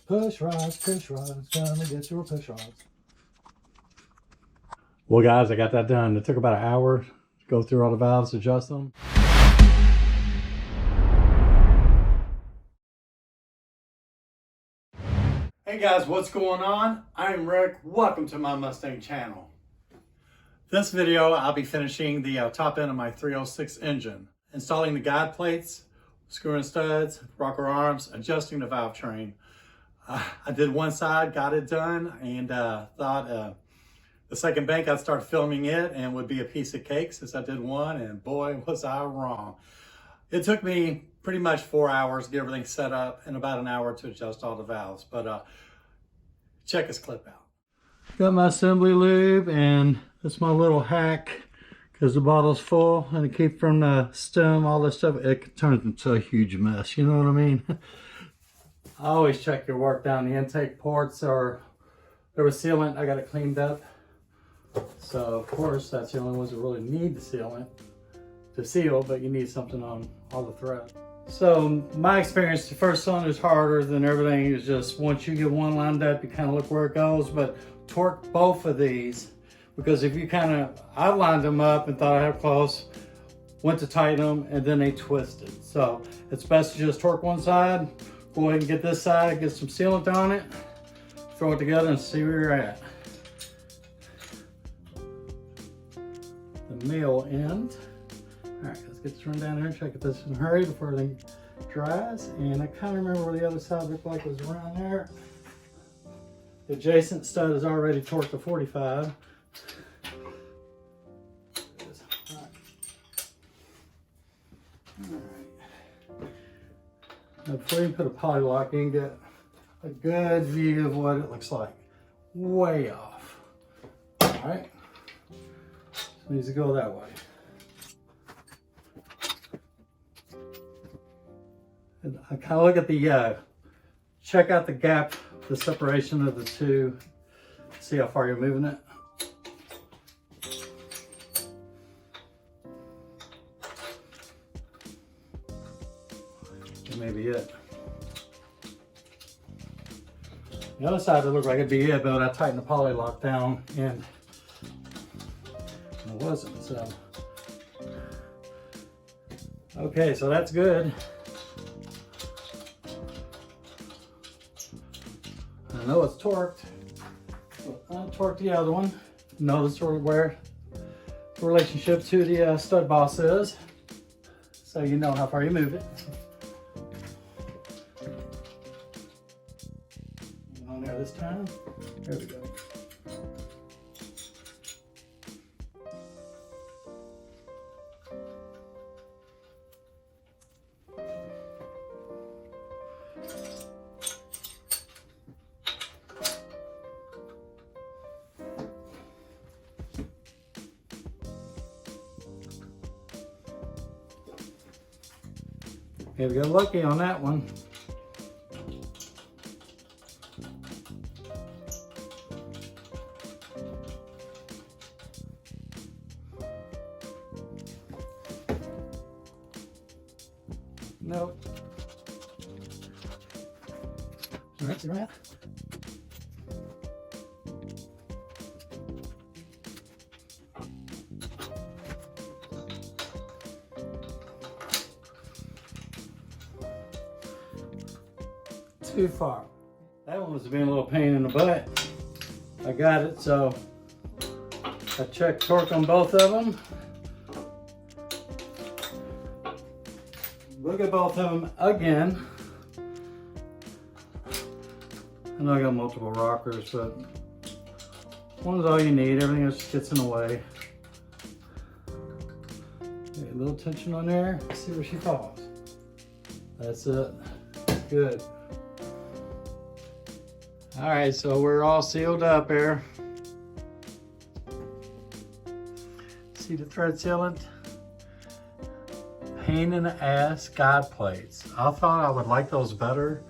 Push rods, gonna get your push rods. Well guys, I got that done. It took about an hour to go through all the valves, adjust them. Hey guys, what's going on? I'm Rick. Welcome to my Mustang channel. This video, I'll be finishing the top end of my 306 engine, installing the guide plates, screwing studs, rocker arms, adjusting the valve train. I did one side, got it done, and thought the second bank I'd start filming it and would be a piece of cake since I did one, and boy, was I wrong. It took me pretty much 4 hours to get everything set up and about an hour to adjust all the valves, but check this clip out. Got my assembly lube, and that's my little hack because the bottle's full and to keep from the stem, all this stuff, it turns into a huge mess, you know what I mean? I always check your work down the intake ports, or there was sealant, I got it cleaned up. So of course that's the only ones that really need the sealant to seal, but you need something on all the thread. So my experience, the first one is harder than everything. Is just once you get one lined up, you kind of look where it goes, but torque both of these, because if you I lined them up and thought I had close, went to tighten them, and then they twisted. So it's best to just torque one side, go ahead and get this side, get some sealant on it, throw it together and see where you're at. The male end. All right, let's get this run down here and check if this is in a hurry before everything dries. And I kind of remember where the other side looked like it was around there. The adjacent stud is already torqued to 45. All right. Now before you put a poly lock, you can get a good view of what it looks like. Way off. All right. It needs to go that way. And I kind of look at the, check out the gap, the separation of the two, see how far you're moving it. That may be it. The other side, it looked like it'd be it, but I tightened the poly lock down and it wasn't, so. Okay, so that's good. I know it's torqued, so untorque the other one. Notice where the relationship to the stud boss is, so you know how far you move it. On there this time. There we go. Okay, we got lucky on that one. Nope. That's right. Too far. That one was being a little pain in the butt. I got it, so I checked torque on both of them. Look at both of them again. I know I got multiple rockers, but one's all you need. Everything else just gets in the way. Okay, a little tension on there. Let's see where she falls. That's it. Good. All right, so we're all sealed up here. See the thread sealant? Pain in the ass guide plates. I thought I would like those better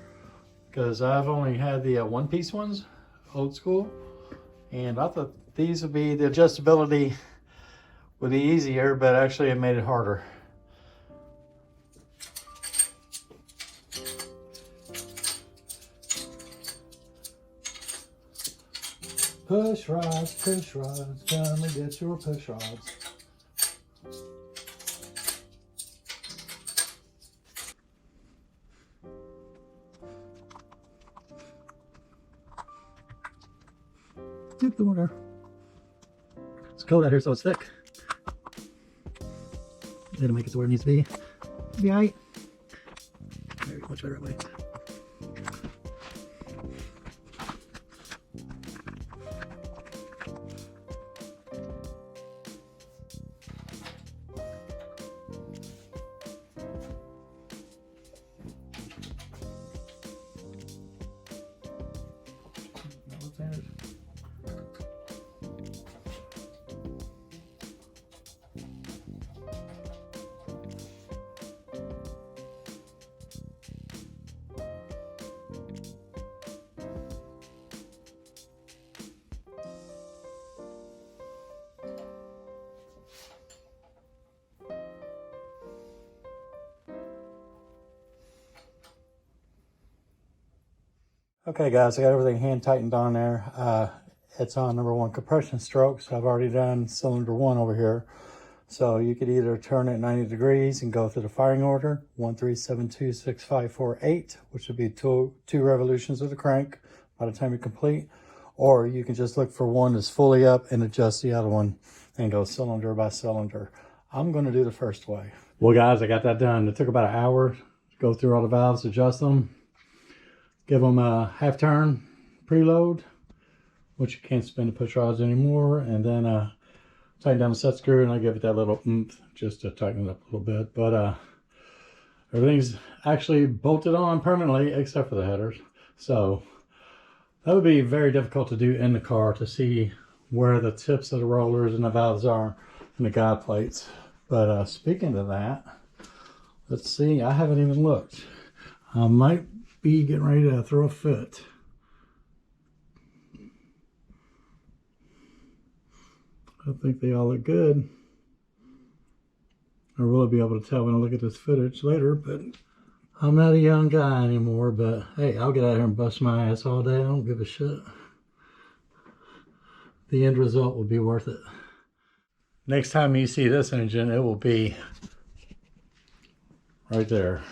because I've only had the one-piece ones, old school, and I thought these would be, the adjustability would be easier, but actually it made it harder. Push rods, come and get your push rods. Get the water. It's cold out here, so it's thick. It'll make it to where it needs to be. It'll be alright. Very much better way. Okay guys, I got everything hand tightened on there. It's on number 1 compression stroke, so I've already done cylinder 1 over here. So you could either turn it 90 degrees and go through the firing order, 1, 3, 7, 2, 6, 5, 4, 8, which would be two revolutions of the crank by the time you complete. Or you can just look for one that's fully up and adjust the other one and go cylinder by cylinder. I'm going to do the first way. Well guys, I got that done. It took about an hour to go through all the valves, adjust them. Give them a half turn preload, which you can't spin the push rods anymore, and then tighten down the set screw, and I give it that little oomph just to tighten it up a little bit. But everything's actually bolted on permanently except for the headers. So that would be very difficult to do in the car, to see where the tips of the rollers and the valves are and the guide plates. But speaking of that, let's see, I haven't even looked. I might be getting ready to throw a fit. I think they all look good. I will be able to tell when I look at this footage later, but I'm not a young guy anymore. But hey, I'll get out here and bust my ass all day. I don't give a shit. The end result will be worth it. Next time you see this engine, it will be right there.